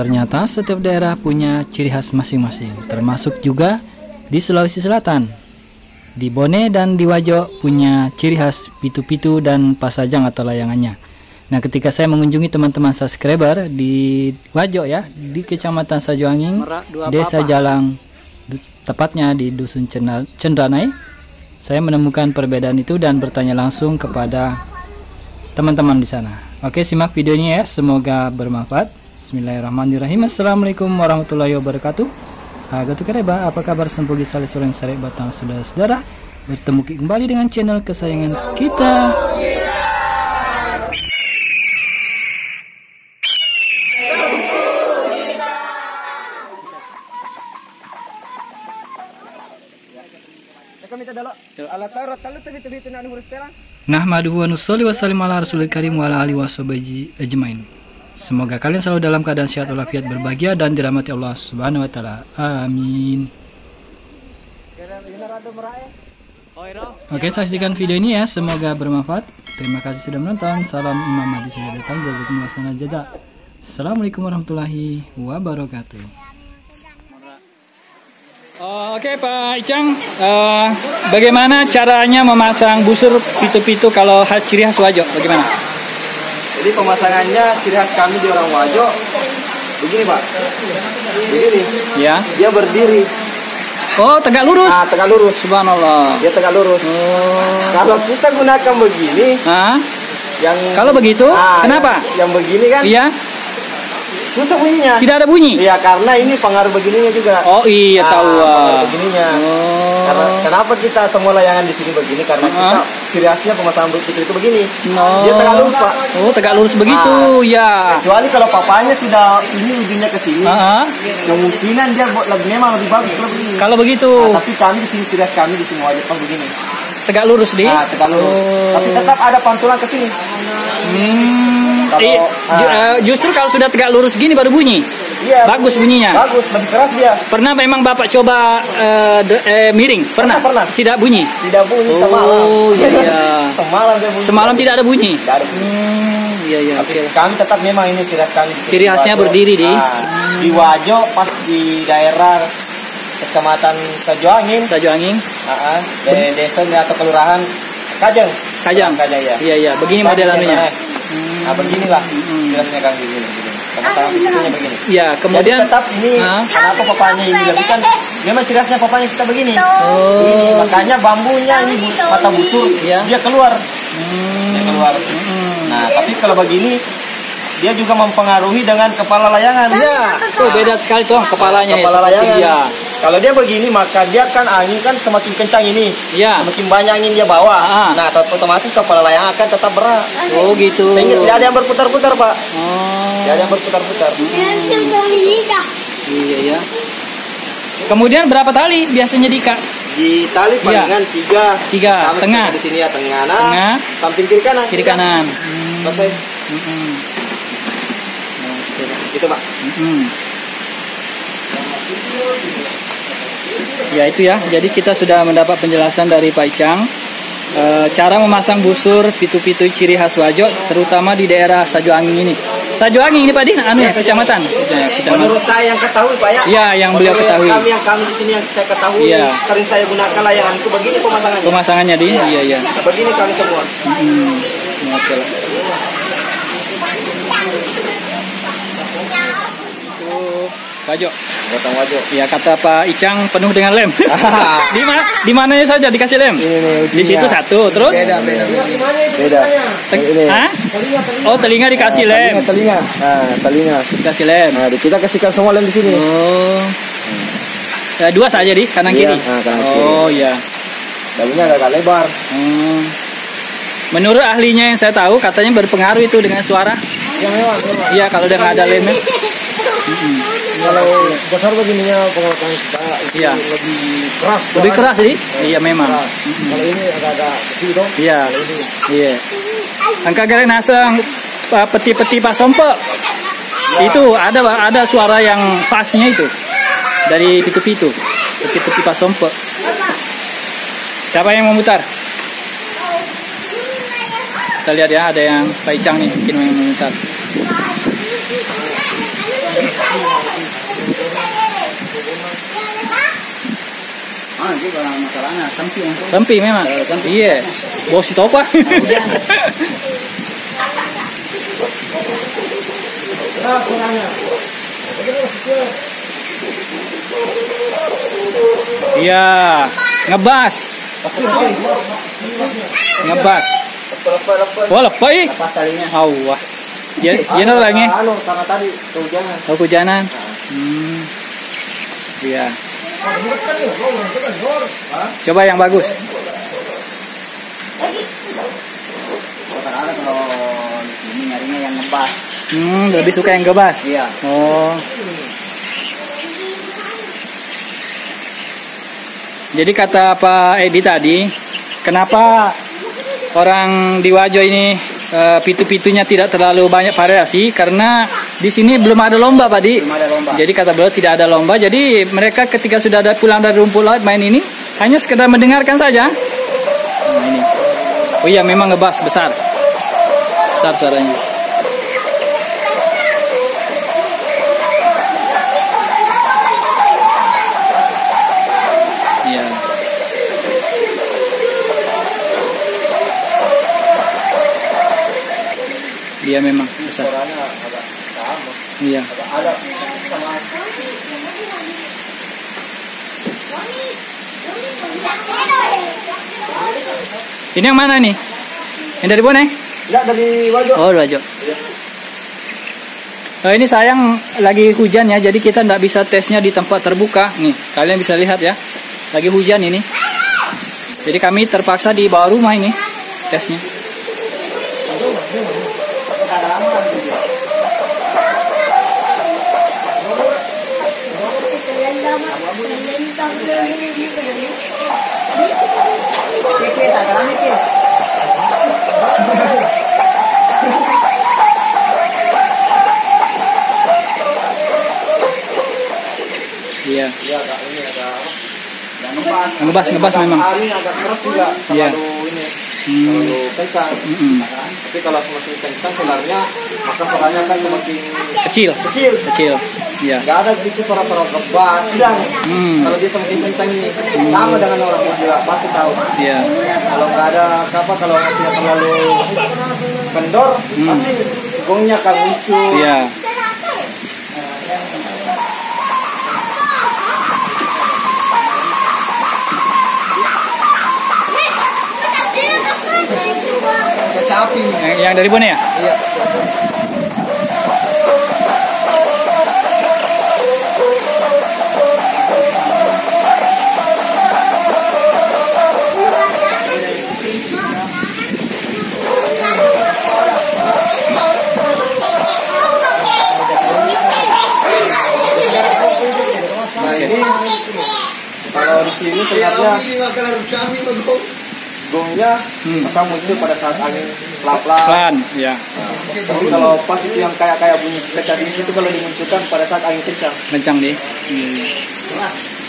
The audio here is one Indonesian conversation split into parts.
Ternyata setiap daerah punya ciri khas masing-masing, termasuk juga di Sulawesi Selatan. Di Bone dan di Wajo punya ciri khas pitu-pitu dan pasajang atau layangannya. Nah, ketika saya mengunjungi teman-teman subscriber di Wajo ya, di Kecamatan Sajuanging, Desa Jalang, tepatnya di Dusun Cendranai, saya menemukan perbedaan itu dan bertanya langsung kepada teman-teman di sana. Oke, simak videonya ya, semoga bermanfaat. Bismillahirrahmanirrahim. Assalamualaikum warahmatullahi wabarakatuh. Hagatu kereba, apa kabar sempogi sale soreng sare batang saudara-saudara? Bertemu kembali dengan channel kesayangan kita. Nahmaduhu wa nusolli wa sallim ala rasulil karim wa ala alihi washabihi ajmain. Semoga kalian selalu dalam keadaan sehat walafiat, berbahagia dan dirahmati Allah Subhanahu wa taala. Amin. Oke, saksikan video ini ya, semoga bermanfaat. Terima kasih sudah menonton. Salam Imam Mahdi sudah datang, jazakumullah khairan jazak. Assalamualaikum warahmatullahi wabarakatuh. Oke Pak Icang, bagaimana caranya memasang busur pitu-pitu kalau ciri khas Wajo? Bagaimana? Jadi pemasangannya ciri khas kami di orang Wajo begini Pak, begini. Ya. Dia berdiri. Oh, tegak lurus. Ah, tegak lurus. Subhanallah. Dia tegak lurus. Oh. Kalau kita gunakan begini, yang kalau begitu, kenapa? Yang begini kan? Iya. Susah bunyinya. Tidak ada bunyi. Iya, karena ini pengaruh begininya juga. Oh iya, tahu. Pengaruh begininya. Oh. Karena kenapa kita semua layangan di sini begini? Karena kita ciri khasnya pemasangan itu begini. No. Dia tegak lurus Pak. Oh, tegak lurus begitu, ya. Kecuali kalau papanya sudah ini ujungnya ke sini, kemungkinan dia memang lebih bagus kalau begini. Kalau begitu. Tapi kami di sini ciri khas kami di sini Wajo begini. Tegak lurus di. Tegak lurus. Tapi tetap ada pantulan ke sini. Justru kalau sudah tegak lurus gini baru bunyi. Iya, bagus bunyinya. Bagus, lebih keras dia. Pernah memang Bapak coba miring? Pernah? Tidak bunyi? Tidak bunyi semalam. Oh iya. Semalam dia bunyi. Semalam tidak ada bunyi? Tidak ada bunyi. Iya iya. Kami tetap memang ini ciri khas kami. Ciri khasnya berdiri di? Di Wajo, pas di daerah Kecamatan Sajuanging. Desa atau kelurahan Kajang ya. Iya iya. Begini modelannya. Nah beginilah jelasnya Kang begini. Pemasangan pintunya begini. Iya, kemudian jadi tetap ini kenapa papanya ini lebih kan memang ciri khasnya papanya kita begini. Begini, makanya bambunya ini mata busur dia keluar. Dia keluar. Nah, tapi kalau begini dia juga mempengaruhi dengan kepala layangan. Ya, tuh beda sekali tuh kepalanya. Kepala layangan. Ya. Kalau dia begini maka dia kan angin kan semakin kencang ini. Ya. Semakin banyak angin dia bawa. Nah, otomatis kepala layangan akan tetap berat. Oh gitu. Sehingga tidak ada yang berputar-putar Pak. Tidak ada yang berputar-putar. Iya ya. Kemudian berapa tali biasanya diikat? Di tali palingan tiga. Tengah. Di sini ya tengah. Samping kiri kanan. Kiri kanan. Selesai. Gitu Pak. Ya itu ya, jadi kita sudah mendapat penjelasan dari Pak Icang cara memasang busur pitu-pitu ciri khas Wajo, terutama di daerah Sajuanging ini. Sajuanging ini Pak Din, kecamatan. Menurut saya yang ketahui Pak ya. Iya, yang beliau ketahui. Kami di sini yang saya ketahui, sering saya gunakan layangan itu begini pemasangannya. Pemasangannya di, iya. Begini kami semua. Wajo. Batang Wajo. Ya kata Pak Icang penuh dengan lem. Di mananya saja dikasih lem? Di situ satu, terus? Beda. Oh, telinga dikasih lem. Telinga. Nah, telinga. Dikasih lem. Nah, kita kasihkan semua lem di sini. Oh. Dua saja di kanan kiri. Oh iya. Daunnya agak lebar. Menurut ahlinya yang saya tahu katanya berpengaruh itu dengan suara. Ya memang. Iya, kalau udah nggak ada lemnya. Kalau besar begininya pengaruhan kita lebih keras. Lebih keras sih? Iya memang. Kalau ini agak-agak kecil dong. Iya. Iya. Angka gara nasang peti-peti pas sompe. Itu ada suara yang pasnya itu dari pitu-pitu. Peti-peti pas sompe. Siapa yang memutar? Kita lihat ya, ada yang Pak Icang nih bikin yang memutar. juga masalahnya sempi. Sempi memang. Iya. Bau si topa. Iya, ngebas. Ngebas. Wah, lepai. Awah. Ya lagi. Karena tadi kehujanan. Oh, kehujanan. Iya. Coba yang bagus. Karena kalau di sini nyarinya yang ngebas. Lebih suka yang ngebas. Iya. Oh. Jadi kata Pak Edi tadi, kenapa orang di Wajo ini pitu-pitunya tidak terlalu banyak variasi? Karena di sini belum ada lomba, Pak Di. Belum ada lomba. Jadi kata beliau tidak ada lomba. Jadi mereka ketika sudah ada pulang dari rumput laut main ini hanya sekedar mendengarkan saja. Nah, ini. Oh iya, memang ngebas besar suaranya. Iya. Dia memang besar. Iya. Ini yang mana nih? Yang dari Bone? Enggak, dari Wajo. Oh, Wajo. Nah, ini sayang lagi hujan ya, jadi kita nggak bisa tesnya di tempat terbuka. Nih, kalian bisa lihat ya, lagi hujan ini. Jadi kami terpaksa di bawah rumah ini tesnya. Iya. Ngebas memang. Hari agak keras juga. Iya. Terlalu kencang. Tapi kalau semakin kencang solarnya, maka suaranya kan semakin Kecil. Iya. Gak ada gitu suara-suara ngebas. Sudah. Kalau dia semakin kencang ini, sama dengan orang juga pasti tahu. Iya. Kalau nggak ada kalau tidak terlalu kendor, pasti gongnya akan muncul. Iya. Capi nih. Yang dari Bone ya? Iya. Nah ini kalau di sini ternyata gongnya akan muncul pada saat angin pelan-pelan. Ya. Tapi kalau pas itu yang kayak bunyi pecah itu kalau dimunculkan pada saat angin kencang. Kencang nih.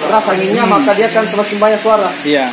Keras anginnya maka dia akan semakin banyak suara. Iya.